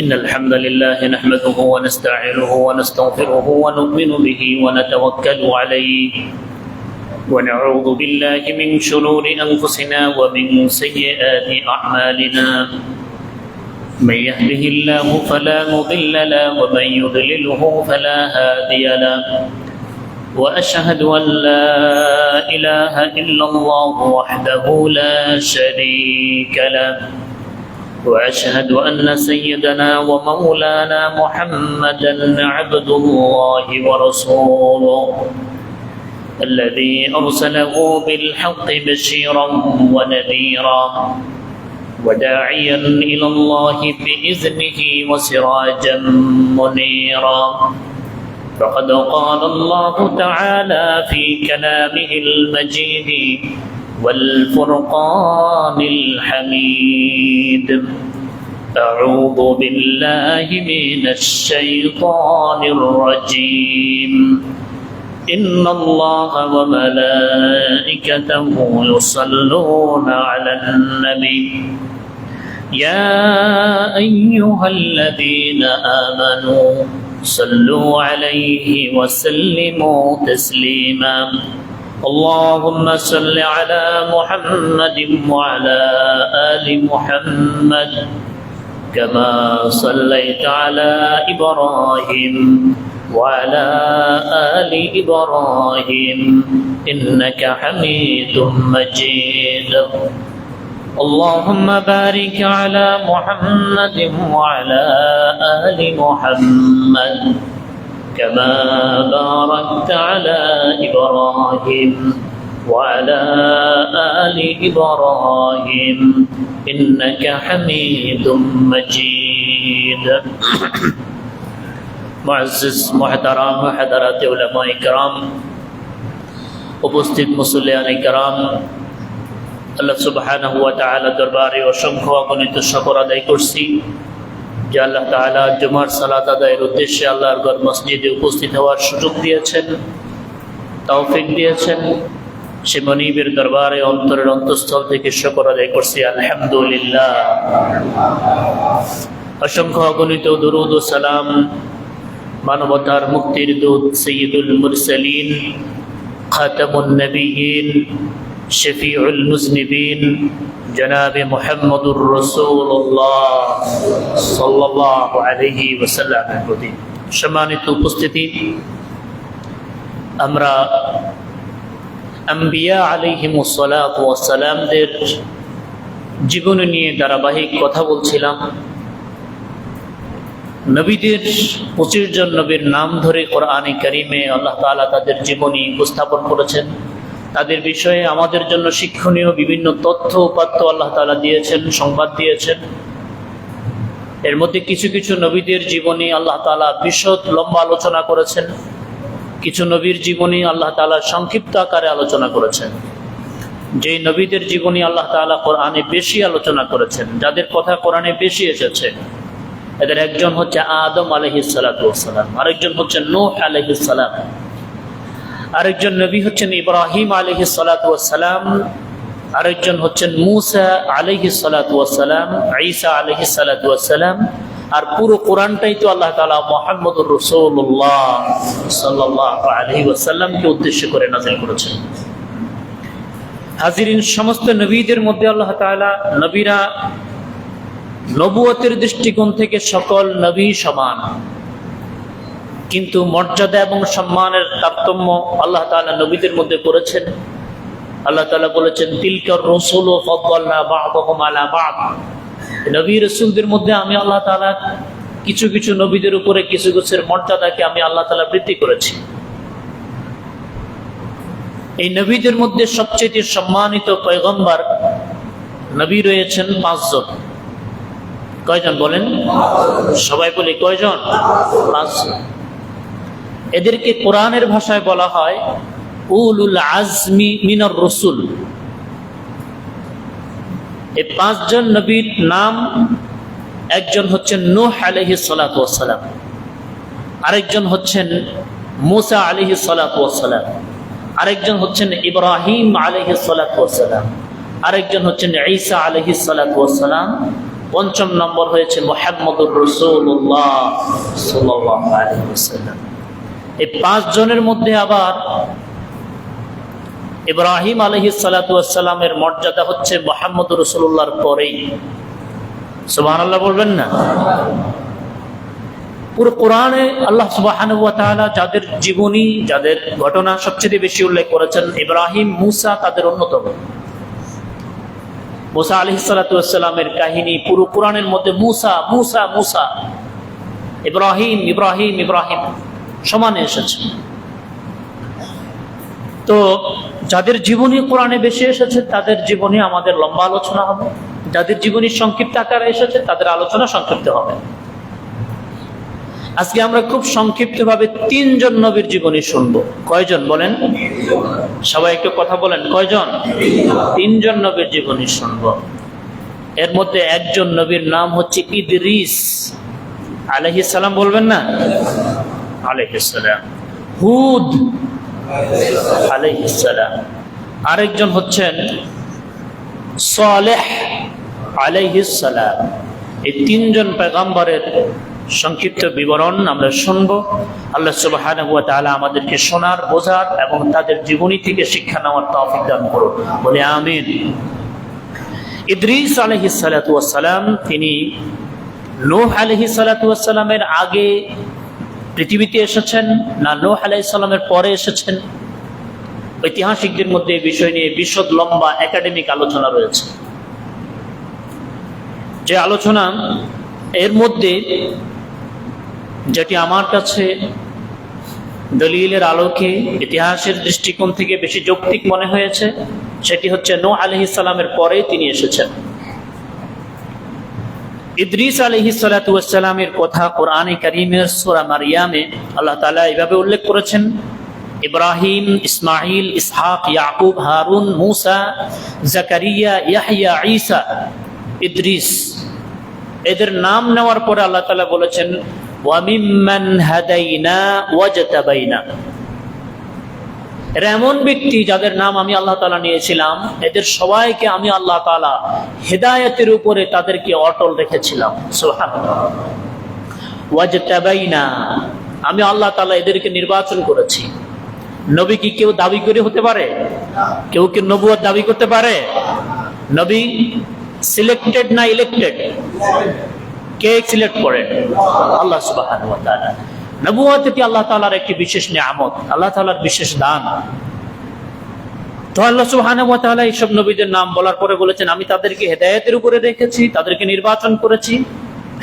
إن الحمد لله نحمده ونستعينه ونستغفره ونؤمن به ونتوكل عليه ونعوذ بالله من شرور أنفسنا ومن سيئات أعمالنا من يهده الله فلا مضل له ومن يضلله فلا هادي له وأشهد أن لا إله إلا الله وحده لا شريك له وأشهد أن سيدنا ومولانا محمدا عبد الله ورسوله الذي أرسله بالحق بشيرا ونذيرا وداعيا إلى الله بإذنه وسراجا منيرا فقد قال الله تعالى في كلامه المجيد والفرقان الحميد أعوذ بالله من الشيطان الرجيم إن الله وملائكته يصلون على النبي يا أيها الذين آمنوا صلوا عليه وسلموا تسليما اللهم صل على محمد وعلى آل محمد كما صليت على إبراهيم وعلى آل إبراهيم إنك حميد مجيد اللهم بارك على محمد وعلى آل محمد كما باركت على إبراهيم وعلى آل إبراهيم إنك حميد مجيد معزز محترم حضرات علماء کرام উপস্থিত মুসল্লিয়ান کرام আল্লাহ সুবহানাহু ওয়া তাআলা দরবারে অসংখ্য অগণিত শুকর আদায় করছি যে আল্লাহ তাআলা জুমার সালাত আদায়ের উদ্দেশ্যে আল্লাহর ঘর মসজিদে উপস্থিত হওয়ার সুযোগ দিয়েছেন, তৌফিক দিয়েছেন। সে মনিবের দরবারে অন্তরের অন্তঃস্থল থেকে শুকর আদায় করছি আলহামদুলিল্লাহ। অসংখ্য অগণিত দুরূদ ও সালাম মানবতার মুক্তির দূত সাইয়্যিদুল মুরসালিন খাতামুন নবিয়্যিন শফিউল মুজনিবিন জনাবে মুহাম্মদুর রাসূলুল্লাহ সাল্লাল্লাহু আলাইহি ওয়াসাল্লামের প্রতি। সম্মানিত উপস্থিতি, আমরা আম্বিয়া আলাইহিমুস সালাতু ওয়াস সালামদের জীবন নিয়ে ধারাবাহিক কথা বলছিলাম। নবীদের 25 জন নবীর নাম ধরে কোরআনে কারিমে আল্লাহ তাআলা তাদের জীবনী উপস্থাপন করেছেন। তাদের বিষয়ে আমাদের জন্য শিক্ষণীয় বিভিন্ন তথ্য উপাত্ত আল্লাহ তাআলা দিয়েছেন, সংবাদ দিয়েছেন। এর মধ্যে কিছু কিছু নবীদের জীবনী আল্লাহ তাআলা বিশদ লম্বা আলোচনা করেছেন, কিছু নবীর জীবনী আল্লাহ তাআলা সংক্ষিপ্ত আকারে আলোচনা করেছেন। যেই নবীদের জীবনী আল্লাহ তাআলা কোরআনে বেশি আলোচনা করেছেন, যাদের কথা কোরআনে বেশি এসেছে, এদের একজন হচ্ছে আদম আলাইহিস সালাতু ওয়াস সালাম, আরেকজন হচ্ছে নূহ আলাইহিস সালাম, আরেকজন নবী হচ্ছেন ইব্রাহিম আলাইহিস সালাতু ওয়াস সালাম, আরেকজন হচ্ছেন মূসা আলাইহিস সালাতু ওয়াস সালাম, ঈসা আলাইহিস সালাতু ওয়াস সালাম। আর পুরো কোরআনটাই তো আল্লাহ তাআলা মুহাম্মদুর রাসূলুল্লাহ সাল্লাল্লাহু আলাইহি ওয়াসাল্লামকে উদ্দেশ্য করে নাযিল করেছেন। হাজিরিন, সমস্ত নবীদের মধ্যে আল্লাহ তাআলা নবীরা নবুয়তের দৃষ্টিকোণ থেকে সকল নবী সমান, কিন্তু মর্যাদা এবং সম্মানের তারতম্য আল্লাহ তাআলা নবীদের মধ্যে করেছেন। আল্লাহ তাআলা বলেছেন, তিলকার রাসূলু ফাদ্দালনা বা'দাহুম আলা বা'দ। নবী রাসূলদের মধ্যে আমি আল্লাহ তাআলা কিছু কিছু নবীদের উপরে কিছু কিছুর মর্যাদাকে আমি আল্লাহ তাআলা বৃদ্ধি করেছি। এই নবীদের মধ্যে সবচেয়ে সম্মানিত পয়গম্বর নবী রয়েছেন 5 জন। কয়জন বলেন? সবাই বলি কয়জন? 5 জন। এদেরকে কোরআনের ভাষায় বলা হয় উলুল আজমি মিনার রাসূল। এই 5 জন নবীর নাম, একজন হচ্ছেন নূহ আলাইহিস সালাতু ওয়াস সালাম, আরেকজন হচ্ছেন মূসা আলাইহিস সালাতু ওয়াস সালাম, আরেকজন হচ্ছেন ইব্রাহিম আলাইহিস সালাতু ওয়াস সালাম, আরেকজন হচ্ছেন ঈসা আলাইহিস সালাতু ওয়াস সালাম, পঞ্চম নম্বর হয়েছে মুহাম্মদুর রাসূলুল্লাহ সাল্লাল্লাহু আলাইহি ওয়াসাল্লাম। এই 5 জনের মধ্যে আবার ইব্রাহিম আলাইহিস সালাতু ওয়াস সালামের মর্যাদা হচ্ছে মুহাম্মদুর রাসূলুল্লাহর পরেই। সুবহানাল্লাহ বলবেন না? পুরো কোরআনে আল্লাহ সুবহানাহু ওয়া তাআলা যাদের জীবনী, যাদের ঘটনা সবচেয়ে বেশি উল্লেখ করেছেন, ইব্রাহিম, মুসা তাদের অন্যতম। মুসা আলাইহিস সালাতু ওয়াস সালামের কাহিনী পুরো কোরআনের মধ্যে মুসা মুসা মুসা, ইব্রাহিম ইব্রাহিম ইব্রাহিম সমানে এসেছে। তো যাদের জীবনী কোরআনে বেশি এসেছে তাদের জীবনী আমাদের লম্বা আলোচনা হবে, যাদের জীবনী সংক্ষিপ্ত আকারে এসেছে তাদের আলোচনা সংক্ষিপ্ত হবে। আজকে আমরা খুব সংক্ষিপ্ত ভাবে 3 জন নবীর জীবনী শুনবো। কয়জন বলেন? সবাই একটু কথা বলেন, কয়জন? 3 জন নবীর জীবনী শুনবো। এর মধ্যে একজন নবীর নাম হচ্ছে ইদ্রিস আলাইহিস সালাম, বলবেন না? আলাইহিস সালাম। হুদ আলাইহিস সালাম। আরেকজন হচ্ছেন সালেহ আলাইহিস সালাম। এই 3 জন পয়গম্বরের সংক্ষিপ্ত বিবরণ আমরা শুনবো। আল্লাহ সুবহানাহু ওয়া তাআলা আমাদেরকে শোনার, বোঝার এবং তাদের জীবনী থেকে শিক্ষা নেওয়ার তৌফিক দান করুন, বলে আমিন। ইদ্রিস আলাইহিস সালাতু ওয়াস সালাম, তিনি নূহ আলাইহিস সালাতু ওয়াস সালামের আগে পৃথিবীতে এসেছেন না নূহ আলাইহিস সালামের পরে এসেছেন? ঐতিহাসিকদের মধ্যে এই বিষয় নিয়ে বিশদ লম্বা একাডেমিক আলোচনা রয়েছে। যে আলোচনা এর মধ্যে যেটি আমার কাছে দলিলের আলোকে, ইতিহাসের দৃষ্টিকোণ থেকে বেশি যৌক্তিক মনে হয়েছে, সেটি হচ্ছে নূহ আলাইহিস সালামের পরে তিনি এসেছেন। ইদ্রিস আলাইহিস সালাতু ওয়াস সালামের কথা কোরআনে কারীমের সূরা মারইয়ামে আল্লাহ তাআলা এভাবে উল্লেখ করেছেন: ইব্রাহিম, ইসমাঈল, ইসহাক, ইয়াকুব, হারুন, মুসা, জাকারিয়া, ইয়াহইয়া, ঈসা, ইদ্রিস। এদের নাম নেওয়ার পরে আল্লাহ তাআলা বলেছেন ওয়া মিম্মান হাদাইনা ওয়াজতাবাইনা। এরা এমন ব্যক্তি যাদের নাম আমি আল্লাহ তাআলা নিয়েছিলাম, এদের সবাইকে আমি আল্লাহ তাআলা হেদায়েতের উপরে তাদেরকে অটল রেখেছিলাম। সুবহানাল্লাহ। ওয়াজতাবাইনা, আমি আল্লাহ তাআলা এদেরকে নির্বাচন করেছি। নবী কি কেউ দাবি করে হতে পারে? কেউ কি নবুয়ত দাবি করতে পারে? নবী সিলেক্টেড না ইলেক্টেড? কে সিলেক্ট করেন? আল্লাহ সুবহানাহু ওয়া তাআলা। নবুয়ত কি আল্লাহ তাআলার একটি বিশেষ নিয়ামত, আল্লাহ তাআলার বিশেষ দান। তো আল্লাহ সুবহানাহু ওয়া তাআলা এইসব নবীদের নাম বলার পরে বলেছেন আমি তাদেরকে হেদায়েতের উপরে রেখেছি, তাদেরকে নির্বাচন করেছি।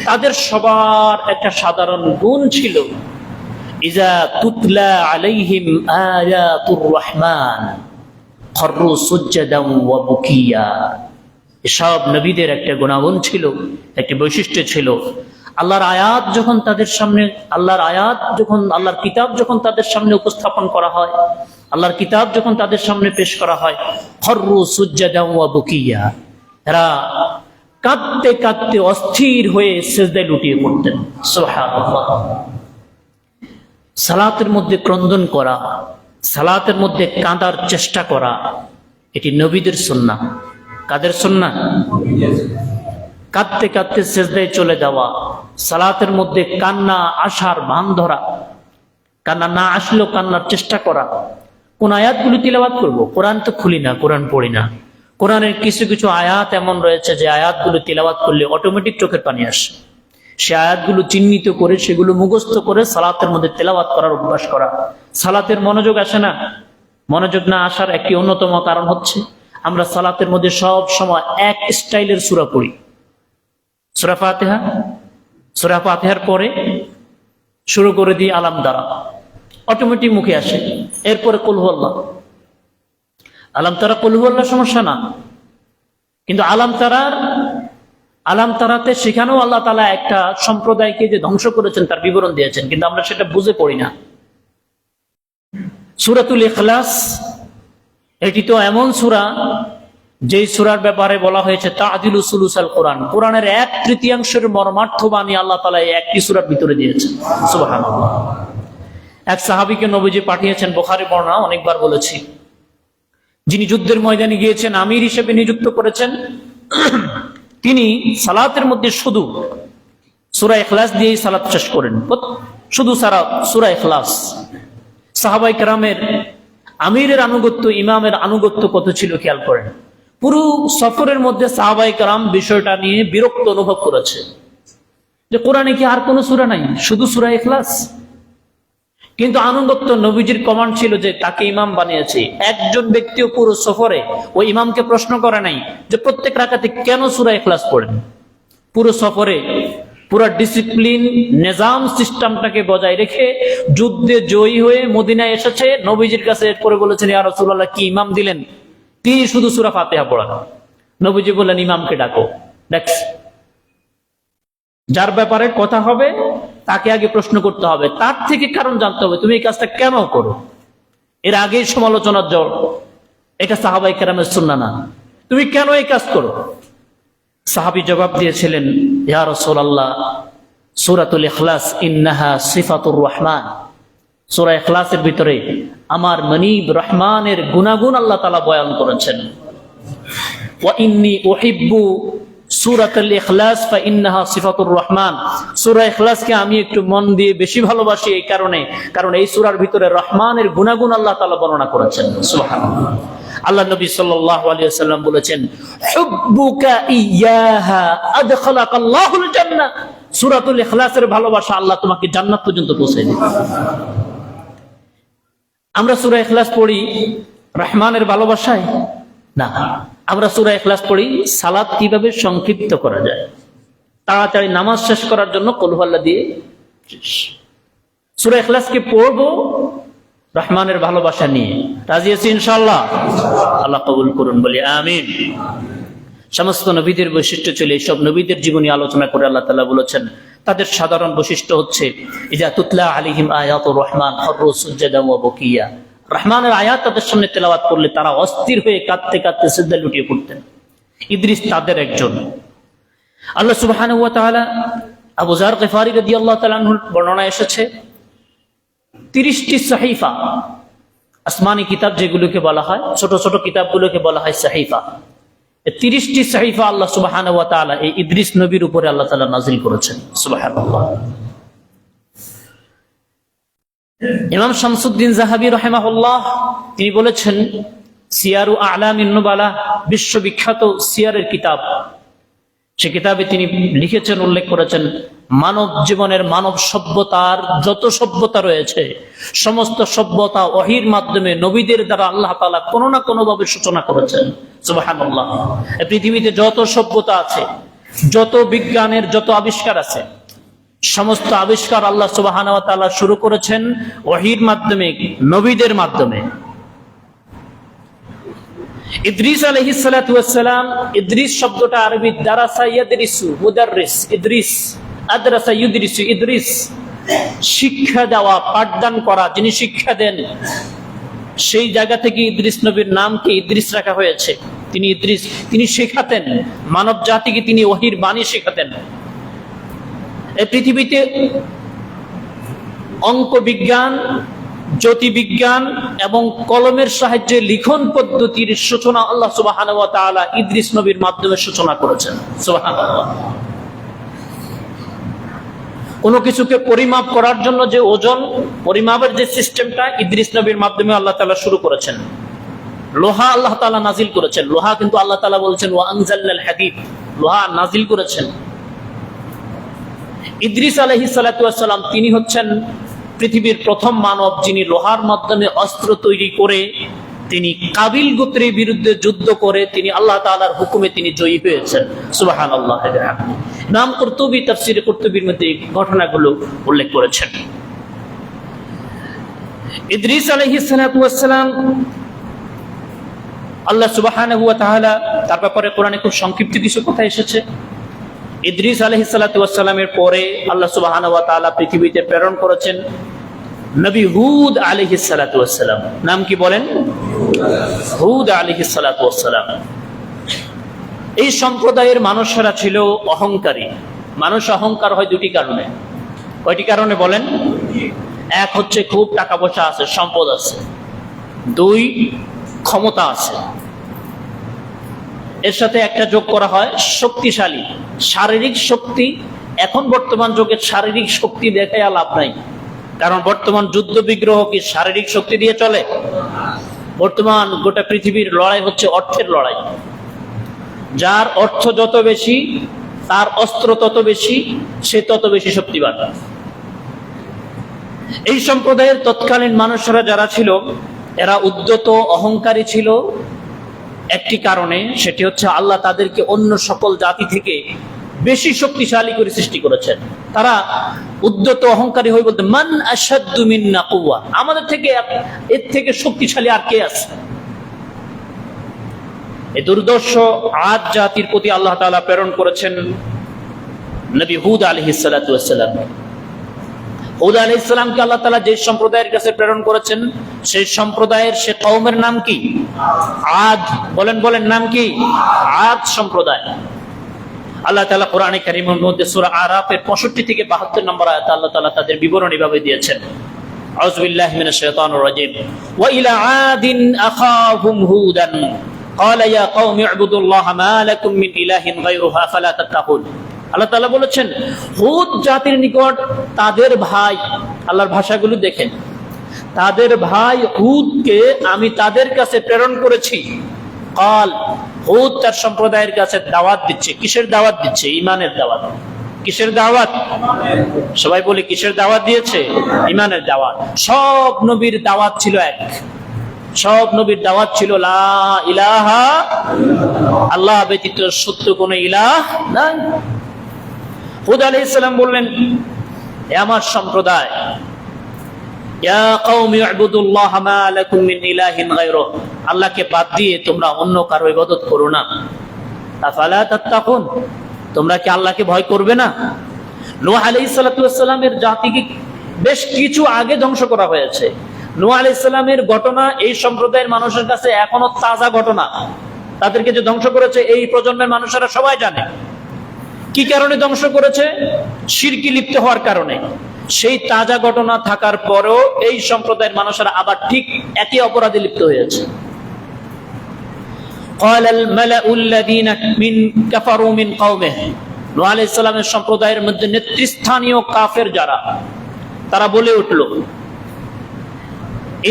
তাদের সবার একটা সাধারণ গুণ ছিল, ইজা তুতলা আলাইহিম আয়াতুর রহমান খররু সুজদান ওয়া বুকিয়া। এসব নবীদের একটা গুণাগুণ ছিল, একটি বৈশিষ্ট্য ছিল, আল্লাহর আয়াত যখন তাদের সামনে, আল্লাহর কিতাব যখন তাদের সামনে উপস্থাপন করা হয়, আল্লাহর কিতাব যখন তাদের সামনে পেশ করা হয়, খররু সুজদান ওয়া বুকিয়া, এরা কাঁদতে কাঁদতে অস্থির হয়ে সিজদায় লুটিয়ে পড়তেন। সুবহানাল্লাহ। সালাতের মধ্যে ক্রন্দন করা, সালাতের মধ্যে কাঁদার চেষ্টা করা, এটি নবীদের সুন্নাহ। কাদের সুন্নাহ? কাঁদতে কাঁদতে সিজদায় চলে যাওয়া, সালাতের মধ্যে কান্না আসার ভান ধরা, কান্না না আসলেও কান্নার চেষ্টা করা। কোন আয়াতগুলি তিলাওয়াত করব? কোরআন তো খুলি না, কোরআন পড়ি না। কোরআনের কিছু কিছু আয়াত এমন রয়েছে যে আয়াতগুলো তিলাওয়াত করলে অটোমেটিক চোখের পানি আসে। সে আয়াতগুলো চিহ্নিত করে সেগুলো মুখস্থ করে সালাতের মধ্যে তেলাওয়াত করার অভ্যাস করা। সালাতের মনোযোগ আসে না। মনোযোগ না আসার একটি অন্যতম কারণ হচ্ছে আমরা সালাতের মধ্যে সব সময় এক স্টাইলের সূরা পড়ি। সূরা ফাতিহা, সূরা ফাতিহার পরে শুরু করে দিই আলাম দ্বারা, অটোমেটিক মুখে আসে। এরপরে কুল হুয়াল্লাহ। আলাম তারা, কুল হুয়াল্লাহ সমস্যা না, কিন্তু আলাম তারাতে সেখানেও আল্লাহ তাআলা একটা সম্প্রদায়কে যে ধ্বংস করেছেন তার বিবরণ দিয়েছেন, কিন্তু আমরা সেটা বুঝে পড়ি না। সূরাতুল ইখলাস, এটি তো এমন সূরা যেই সূরার ব্যাপারে বলা হয়েছে তা'দিলু সুলুসাল কোরআন, কোরআনের 1/3 মর্মার্থ বাণী আল্লাহ তাআলা এই একটি সূরার ভিতরে দিয়েছেন। সুবহানাল্লাহ। এক সাহাবীকে নবীজি পাঠিয়েছেন, বুখারী বর্ণনা, অনেকবার বলেছি, যিনি যুদ্ধের ময়দানে গিয়েছেন, আমির হিসেবে নিযুক্ত করেছেন। তিনি সালাতের মধ্যে শুধু সূরা ইখলাস দিয়েই সালাত শেষ করেন, শুধু সূরা ইখলাস। সাহাবায়ে কেরামের আমিরের আনুগত্য, ইমামের আনুগত্য কত ছিল খেয়াল করেন। পুরো সফরের মধ্যে সাহাবায়ে কেরাম বিষয়টা নিয়ে বিরক্ত অনুভব করেছে যে কোরআনে কি আর কোনো সূরা নাই, শুধু সূরা ইখলাস। কিন্তু আনুগত্য, নবীজির কমান্ড ছিল যে তাকে ইমাম বানিয়েছে। একজন ব্যক্তিও পুরো সফরে ওই ইমামকে প্রশ্ন করে নাই যে প্রত্যেক রাকাতে কেন সূরা ইখলাস পড়েন। পুরো সফরে পুরো ডিসিপ্লিন, নিজাম, সিস্টেমটাকে বজায় রেখে যুদ্ধে জয়ী হয়ে মদিনায় এসেছে, নবীজির কাছে এরপরে বলেছেন, ইয়া রাসূলুল্লাহ, কি ইমাম দিলেন? তিনি শুধু সূরা ফাতিহা পড়ান। নবীজি বললেন, ইমামকে ডাকো। দেখছ, যার ব্যাপারে কথা হবে তাকে আগে প্রশ্ন করতে হবে, তার থেকে কারণ জানতে হবে, তুমি এই কাজটা কেন করো। এর আগেই সমালোচনার জল, এটা সাহাবায়ে কেরামের সুন্নাহ না, তুমি কেন এই কাজ করো? সাহাবী জবাব দিয়েছিলেন, ইয়া রাসূলুল্লাহ, সূরাতুল ইখলাস ইন্নাহা সিফাতুর রহমান, সূরা ইখলাসের ভিতরে আমার মনিব রহমানের গুনাগুণ আল্লাহ তাআলা বয়ান করেছেন। ওয়া ইন্নী উহিব্বু সূরাতুল ইখলাস ফা ইন্নাহা সিফাতুর রহমান, সূরা ইখলাসকে আমি একটু মন দিয়ে বেশি ভালোবাসি এই কারণে, কারণ এই সূরার ভিতরে রহমানের গুনাগুণ আল্লাহ তাআলা বর্ণনা করেছেন। সুবহানাল্লাহ। আল্লাহ নবী সাল্লাল্লাহু আলাইহি ওয়াসাল্লাম বলেছেন, হুব্বুকা ইয়াহা আদখালাকাল্লাহুল জান্নাহ, সূরাতুল ইখলাসের ভালোবাসা আল্লাহ তোমাকে জান্নাত পর্যন্ত পৌঁছে দিবে। আমরা সূরা ইখলাস পড়ি রহমানের ভালোবাসায় না, আমরা সূরা ইখলাস পড়ি সালাত কিভাবে সংক্ষিপ্ত করা যায়, তাড়াতাড়ি নামাজ শেষ করার জন্য কুল হুয়াল্লাহ দিয়ে। সূরা ইখলাসকে পড়বো রহমানের ভালোবাসা নিয়ে। রাজি আছি ইনশাআল্লাহ? আল্লাহ কবুল করুন, বলি আমিন। সমস্ত নবীদের বৈশিষ্ট্য ছিল, এইসব নবীদের জীবনী আলোচনা করে আল্লাহ তাআলা বলেছেন তাদের সাধারণ বৈশিষ্ট্য হচ্ছে, ইজা তুতলা আলাইহিম আয়াতুর রহমান খাররু সুজদান ওয়া বুকিয়া, রহমানের আয়াত তাদের সামনে তেলাওয়াত করলে তারা অস্থির হয়ে কাঁদতে কাঁদতে সিজদায় লুটিয়ে পড়তেন। ইদ্রিস তাদের একজন। আল্লাহ সুবহানাহু ওয়া তাআলা, আবু যার গিফারি রাদিয়াল্লাহু তাআলা আনহুর বর্ণনা এসেছে, 30টি সাহিফা, আসমানি কিতাব যেগুলোকে বলা হয়, ছোট ছোট কিতাবগুলোকে বলা হয় সাহিফা। 30টি সাহিফা আল্লাহ সুবহানাহু ওয়া তাআলা এই ইদ্রিস নবীর উপরে আল্লাহ তাআলা নাযিল করেছেন। সুবহানাল্লাহ। ইমাম শামসুদ্দিন যাহাবী রাহিমাহুল্লাহ তিনি বলেছেন, সিয়ারু আ'লামিন নুবালা, বিশ্ববিখ্যাত সিয়ারের কিতাব, সে কিতাবে তিনি লিখেছেন, উল্লেখ করেছেন, মানব জীবনের, মানব সভ্যতার যত সভ্যতা রয়েছে সমস্ত সভ্যতা ওহীর মাধ্যমে নবীদের দ্বারা আল্লাহ তাআলা কোনো না কোনো ভাবে সূচনা করেছেন। সুবহানাল্লাহ। এই পৃথিবীতে যত সভ্যতা আছে, যত বিজ্ঞানের যত আবিষ্কার আছে, সমস্ত আবিষ্কার আল্লাহ সুবহানাহু ওয়া তাআলা শুরু করেছেন ওহীর মাধ্যমে, নবীদের মাধ্যমে। ইদ্রিস আলাইহিস সালাতু ওয়াস সালাম, ইদ্রিস শব্দটা আরবি দারাসা ইয়াদরিসু, মুদাররিস, ইদ্রিস, আদরাসা ইউদরিসু, ইদ্রিস শিক্ষা দেওয়া, পাঠদান করা, যিনি শিক্ষা দেন, সেই জায়গা থেকে ইদ্রিস নবীর নামকে ইদ্রিস রাখা হয়েছে। তিনি ইদ্রিস, তিনি শেখাতেন মানব জাতিকে, তিনি ওহীর বাণী শেখাতেন। এই পৃথিবীতে অঙ্ক বিজ্ঞান, জ্যোতির্বিজ্ঞান এবং কলমের সাহায্যে লিখন পদ্ধতির সূচনা আল্লাহ সুবহানাহু ওয়া তাআলা ইদ্রিস নবীর মাধ্যমে সূচনা করেছেন। সুবহানাল্লাহ। কোনো কিছুকে পরিমাপ করার জন্য যে ওজন, পরিমাপের যে সিস্টেমটা ইদ্রিস নবীর মাধ্যমে আল্লাহ তাআলা শুরু করেছেন। লোহা আল্লাহ তাআলা নাজিল করেছেন, লোহা কিন্তু আল্লাহ তাআলা বলছেন ওয়া আনজালনাল হাদীদ, লোহা নাজিল করেছেন। ইদ্রিস আলাইহিস সালাতু ওয়াস সালাম তিনি হচ্ছেন পৃথিবীর প্রথম মানব যিনি লোহার মাধ্যমে অস্ত্র তৈরি করে, তিনি কাবিল গোত্রের বিরুদ্ধে যুদ্ধ করে তিনি আল্লাহ তাআলার হুকুমে তিনি জয়ী হয়েছেন। সুবহানাল্লাহ। ইমাম কুরতুবী তাফসীরে কুরতুবীর মধ্যে এই ঘটনাগুলো উল্লেখ করেছেন। ইদ্রিস আলাইহিস সালাতু ওয়াস সালাম, আল্লাহ সুবহানাহু ওয়া তাআলা তার ব্যাপারে কোরআনে খুব সংক্ষিপ্ত কিছু কথা এসেছে। ইদ্রিস আলাইহিস সালাতু ওয়াস সালামের পরে আল্লাহ সুবহানাহু ওয়া তাআলা পৃথিবীতে প্রেরণ করেছেন নবী হুদ আলাইহিস সালাতু ওয়াস সালাম। নাম কি বলেন? হুদ আলাইহিস সালাতু ওয়াস সালাম। এই সম্প্রদায়ের মানুষেরা ছিল অহংকারী। মানুষ অহংকার হয় দুটি কারণে। কয়টি কারণে বলেন? এক হচ্ছে খুব টাকা পয়সা আছে, সম্পদ আছে। দুই, ক্ষমতা আছে। এর সাথে একটা যোগ করা হয় শক্তিশালী, শারীরিক শক্তি। এখন বর্তমান যুগে শারীরিক শক্তি দেখায় লাভ নাই, কারণ বর্তমান যুদ্ধ বিগ্রহ কি শারীরিক শক্তি দিয়ে চলে? বর্তমান গোটা পৃথিবীর লড়াই হচ্ছে অর্থের লড়াই। যার অর্থ যত বেশি, তার অস্ত্র তত বেশি, সে তত বেশি শক্তিবান। এই সম্প্রদায়ের তৎকালীন মানুষরা যারা ছিল, এরা উদ্যত অহংকারী ছিল একটি কারণে, সেটি হচ্ছে আল্লাহ তাদেরকে অন্য সকল জাতি থেকে বেশি শক্তিশালী করে সৃষ্টি করেছেন। তারা উদ্যত অহংকারী হয়ে বলতে, মান আশাদ্দু মিন্না কুওয়া, আমাদের থেকে এর থেকে শক্তিশালী আর কে আছে? এই দুর্দর্শ আদ জাতির প্রতি আল্লাহ তাআলা প্রেরণ করেছেন নবী হুদ আলাইহিস সালাতু ওয়াস সালাম। হুদ আলাইহিস সালামকে আল্লাহ তাআলা যে সম্প্রদায়ের কাছে প্রেরণ করেছেন, সেই সম্প্রদায়ের সে কওমের নাম কি? আদ। বলেন বলেন, নাম কি? আদ সম্প্রদায়। আল্লাহ তাআলা কোরআনে কারীমের মধ্যে সূরা আরাফের 65 থেকে 72 নম্বর আয়াতে আল্লাহ তাআলা তাদের বিবরণ এভাবে দিয়েছেন। আউযু বিল্লাহি মিনাশ শাইতানির রাজীম। ওয়া ইলা আদিন আখাহুম হুদান ক্বালা ইয়া কওমি ইবুদুল্লাহ মা লাকুম মিন ইলাহিন গায়রুহু আফালা তাত্তাকুন। আল্লাহ তাআলা বলেছেন, হুদ জাতির নিকট তাদের ভাই, আল্লাহর ভাষাগুলো দেখেন, তাদের ভাই হুদকে আমি তাদের কাছে প্রেরণ করেছি। কাল, হুদ তার সম্প্রদায়ের কাছে দাওয়াত দিচ্ছে। কিসের দাওয়াত দিচ্ছে? ঈমানের দাওয়াত। কিসের দাওয়াত? সবাই বলে কিসের দাওয়াত দিয়েছে? ঈমানের দাওয়াত। সব নবীর দাওয়াত ছিল এক, সব নবীর দাওয়াত ছিল লা ইলাহা, আল্লাহ ব্যতীত সত্য কোনো ইলাহ নাই। হুদ আলাইহিস সালাম বললেন, হে আমার সম্প্রদায়, ইয়া কওমি ইবুদুল্লাহ মা লাকুম মিন ইলাহিন গায়রুহু, আল্লাহকে বাদ দিয়ে তোমরা অন্য কারো ইবাদত করো না। আফালা তাত্তাকুন, তোমরা কি আল্লাহকে ভয় করবে না? নূহ আলাইহিস সালাতু ওয়াস সালামের জাতিকে বেশ কিছু আগে ধ্বংস করা হয়েছে। নূহ আলাইহিস সালামের ঘটনা এই সম্প্রদায়ের মানুষের কাছে এখনো তাজা ঘটনা। তাদেরকে যে ধ্বংস করেছে এই প্রজন্মের মানুষেরা সবাই জানে। কি কারণে ধ্বংস করেছে? শিরকে লিপ্ত হওয়ার কারণে। সেই তাজা ঘটনা থাকার পরেও এই সম্প্রদায়ের মানুষেরা আবার ঠিক একই অপরাধে লিপ্ত হয়েছে। قال الملأ الذين كفروا من قومه, নূহ আলাইহিস সালামের সম্প্রদায়ের মধ্যে নেতৃস্থানীয় কাফের যারা, তারা বলে উঠল,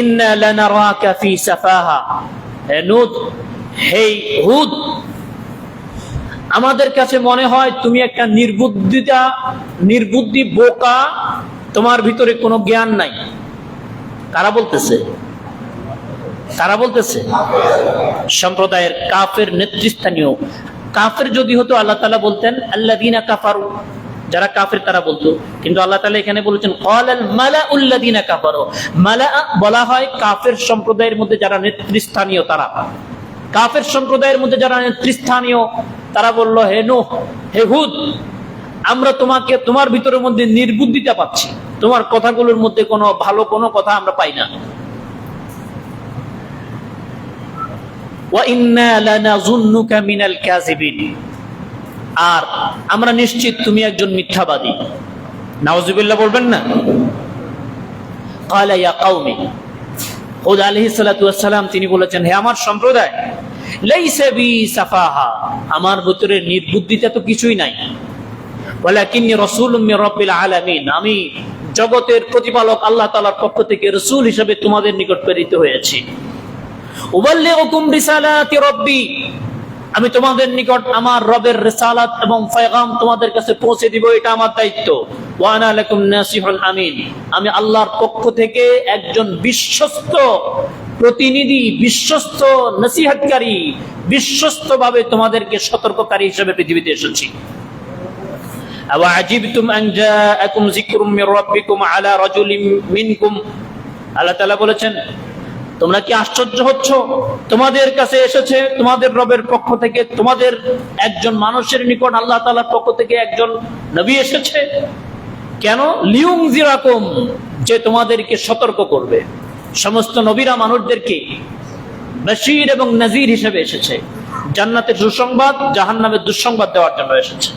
ইন্না লানারাকা ফি সাফাহা, হে হুদ, আমাদের কাছে মনে হয় তুমি একটা নির্বুদ্ধি বোকা, তোমার ভিতরে কোনো জ্ঞান নাই। কারা বলতেছে? কারা বলতেছে? সম্প্রদায়ের কাফের নেতৃস্থানীয়। কাফের যদি হতো আল্লাহ তাআলা বলতেন আল্লাযীনা কাফারু, যারা কাফের তারা বলতো, কিন্তু আল্লাহ তাআলা এখানে বলেছেন ক্বালাল মালাউল্লাযীনা কাফারু। মালা বলা হয় কাফের সম্প্রদায়ের মধ্যে যারা নেতৃস্থানীয় তারা। কাফের সম্প্রদায়ের মধ্যে যারা নেতৃস্থানীয় তারা বলল, হে নূহ, হে হুদ, আমরা তোমার ভিতরের মধ্যে নির্বুদ্ধিতা পাচ্ছি, তোমার কথাগুলোর মধ্যে কোনো ভালো কোনো কথা আমরা পাই না। ওয়া ইন্না লানাযুন্নুকা মিনাল কাযিবিন, আর আমরা নিশ্চিত তুমি একজন মিথ্যাবাদী। নাউযুবিল্লাহ বলবেন না? ক্বালা ইয়া কওমি, হুদ আলাইহিস সালাতু ওয়াস সালাম তিনি বলেছেন, হে আমার সম্প্রদায়, লাইসা বি সাফাহা, আমার ভিতরে নির্বুদ্ধিতা তো কিছুই নাই। ওয়ালাকিন্নী রাসূলুম মির রাব্বিল আলামিন, আমি জগতের প্রতিপালক আল্লাহ তাআলার পক্ষ থেকে রাসূল হিসেবে তোমাদের নিকট প্রেরিত হয়েছি। উবাল্লিগুকুম রিসালাতি রাব্বি, আমি তোমাদের নিকট আমার রবের রিসালাত এবং পয়গাম তোমাদের কাছে পৌঁছে দিব, এটা আমার দায়িত্ব। ওয়া আনা লাকুম নাসিহুন আমিন, আমি আল্লাহর পক্ষ থেকে একজন বিশ্বস্ত প্রতিনিধি, বিশ্বস্ত নসিহতকারী, বিশ্বস্তভাবে তোমাদেরকে সতর্ককারী হিসেবে পৃথিবীতে এসেছি। আওয়া আজিবতুম আন জাআকুম যিকরুম মির রাব্বিকুম আলা রাজুলিম মিনকুম, আল্লাহ তাআলা বলেছেন, তোমরা কি আশ্চর্য হচ্ছ? তোমাদের কাছে এসেছে তোমাদের রবের পক্ষ থেকে, তোমাদের একজন মানুষের নিকট আল্লাহ তাআলার পক্ষ থেকে একজন নবী এসেছে। কেন? লিউনজিরাকুম, যে তোমাদেরকে সতর্ক করবে। সমস্ত নবীরা মানুষদেরকে বাশীর এবং নাযীর হিসেবে এসেছে, জান্নাতের সুসংবাদ, জাহান্নামের দুঃসংবাদ দেওয়ার জন্য এসেছে।